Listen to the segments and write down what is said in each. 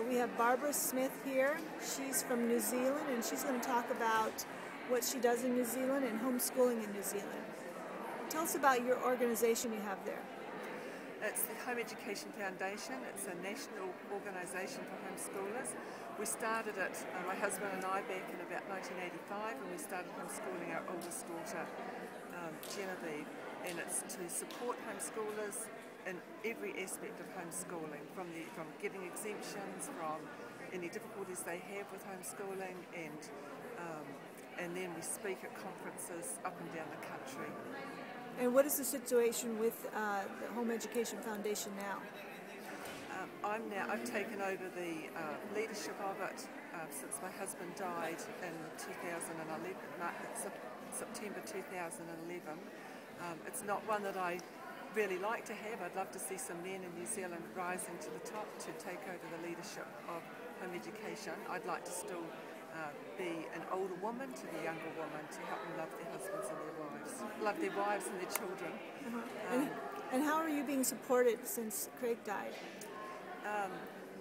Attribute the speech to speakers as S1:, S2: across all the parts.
S1: We have Barbara Smith here. She's from New Zealand, and she's going to talk about what she does in New Zealand and homeschooling in New Zealand. Tell us about your organization you have there.
S2: It's the Home Education Foundation. It's a national organisation for homeschoolers. We started it, my husband and I, back in about 1985, and we started homeschooling our oldest daughter, Genevieve. And it's to support homeschoolers in every aspect of homeschooling, from getting exemptions, from any difficulties they have with homeschooling, and then we speak at conferences up and down the country.
S1: And what is the situation with the Home Education Foundation now?
S2: I've taken over the leadership of it since my husband died in 2011, September 2011. It's not one that I really like to have. I'd love to see some men in New Zealand rising to the top to take over the leadership of home education. I'd like to still be an older woman to the younger woman to help them love their husbands and their wives, love their wives and their children.
S1: And how are you being supported since Craig died?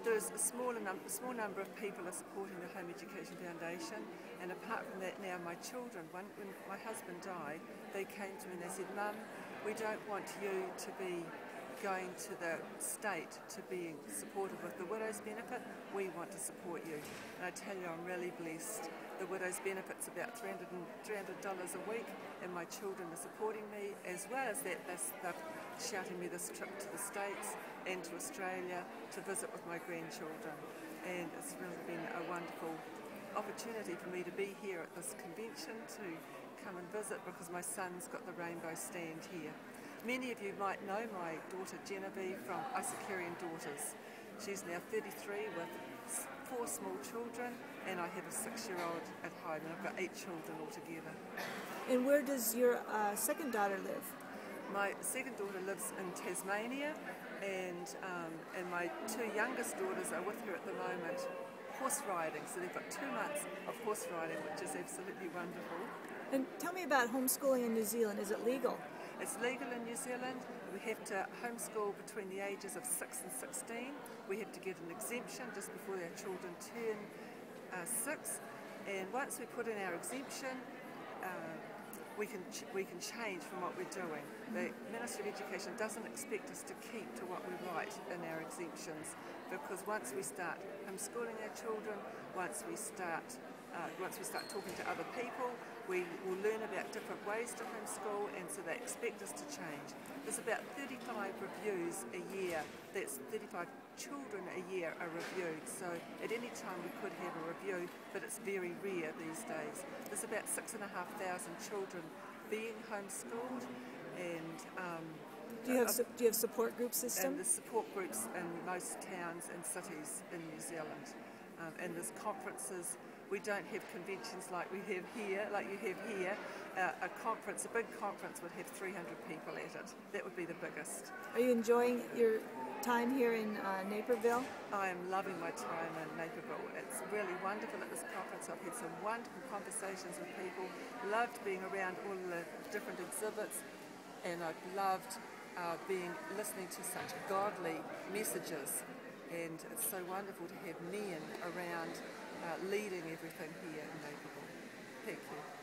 S2: There's a small number of people are supporting the Home Education Foundation, and apart from that now my children, when my husband died, they came to me and they said, "Mum, we don't want you to be going to the state to being supportive of the widow's benefit, we want to support you." And I tell you, I'm really blessed. The widow's benefit's about $300 a week, and my children are supporting me. As well as that, they're shouting me this trip to the States and to Australia to visit with my grandchildren. And it's really been a wonderful opportunity for me to be here at this convention, to come and visit, because my son's got the rainbow stand here. Many of you might know my daughter Genevieve from Isakarian Daughters. She's now 33 with 4 small children, and I have a 6-year-old at home, and I've got 8 children altogether.
S1: And where does your second daughter live?
S2: My second daughter lives in Tasmania, and my 2 youngest daughters are with her at the moment horse riding. So they've got 2 months of horse riding, which is absolutely wonderful.
S1: And tell me about homeschooling in New Zealand. Is it legal?
S2: It's legal in New Zealand. We have to homeschool between the ages of 6 and 16. We have to get an exemption just before our children turn 6. And once we put in our exemption, we can change from what we're doing. The Ministry of Education doesn't expect us to keep to what we write in our exemptions, because once we start homeschooling our children, once we start talking to other people, we will learn about different ways to homeschool, and so they expect us to change. There's about 35 reviews a year. That's 35 children a year are reviewed. So at any time we could have a review, but it's very rare these days. There's about 6,500 children being homeschooled, and
S1: do you have support group system?
S2: And there's support groups in most towns and cities in New Zealand, and there's conferences. We don't have conventions like we have here, like you have here. A big conference would have 300 people at it. That would be the biggest.
S1: Are you enjoying your time here in Naperville?
S2: I am loving my time in Naperville. It's really wonderful at this conference. I've had some wonderful conversations with people, loved being around all the different exhibits, and I've loved listening to such godly messages. And it's so wonderful to have men around leading everything here in Naperville. Thank you.